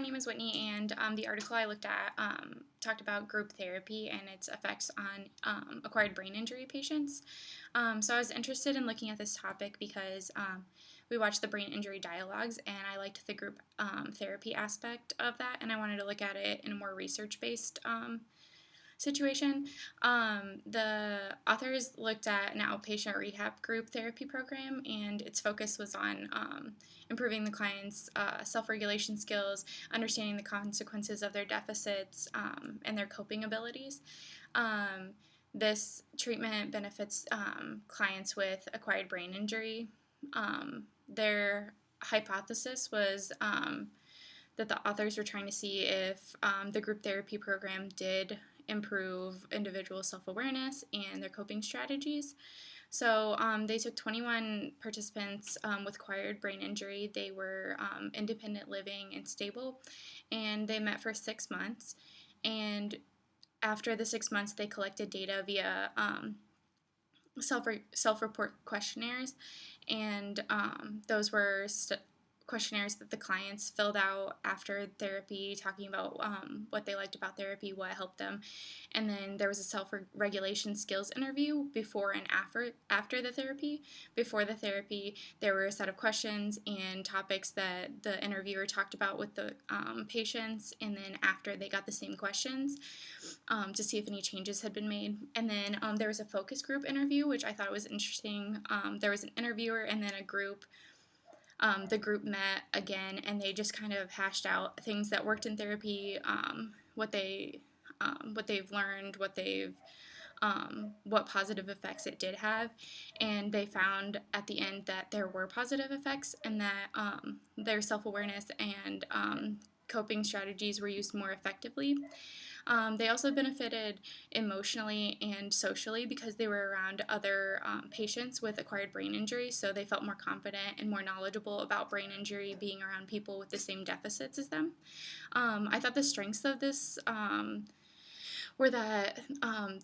name is Whitney, and the article I looked at talked about group therapy and its effects on acquired brain injury patients. So I was interested in looking at this topic because we watched the brain injury dialogues, and I liked the group therapy aspect of that, and I wanted to look at it in a more research-based situation. The authors looked at an outpatient rehab group therapy program, and its focus was on improving the client's self-regulation skills, understanding the consequences of their deficits, and their coping abilities. This treatment benefits clients with acquired brain injury. Their hypothesis was that the authors were trying to see if the group therapy program did improve individual self-awareness and their coping strategies. So they took 21 participants with acquired brain injury. They were independent living and stable, and they met for 6 months. And after the 6 months, they collected data via self-report questionnaires, and those were questionnaires that the clients filled out after therapy, talking about what they liked about therapy, what helped them. And then there was a self-regulation skills interview before and after the therapy. Before the therapy, there were a set of questions and topics that the interviewer talked about with the patients, and then after, they got the same questions to see if any changes had been made. And then there was a focus group interview, which I thought was interesting. There was an interviewer and then a group. The group met again, and they just kind of hashed out things that worked in therapy, what they've learned, what positive effects it did have, and they found at the end that there were positive effects, and that their self-awareness and coping strategies were used more effectively. They also benefited emotionally and socially because they were around other patients with acquired brain injury, so they felt more confident and more knowledgeable about brain injury being around people with the same deficits as them. I thought the strengths of this were that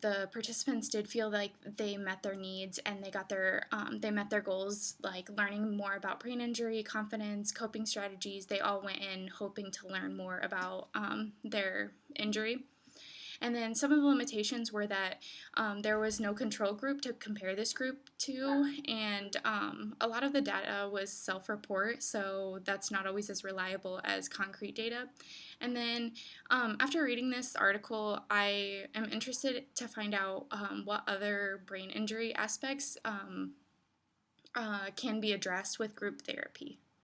the participants did feel like they met their needs, and they met their goals, like learning more about brain injury, confidence, coping strategies. They all went in hoping to learn more about their injury. And then some of the limitations were that there was no control group to compare this group to, and a lot of the data was self-report, so that's not always as reliable as concrete data. And then after reading this article, I am interested to find out what other brain injury aspects can be addressed with group therapy.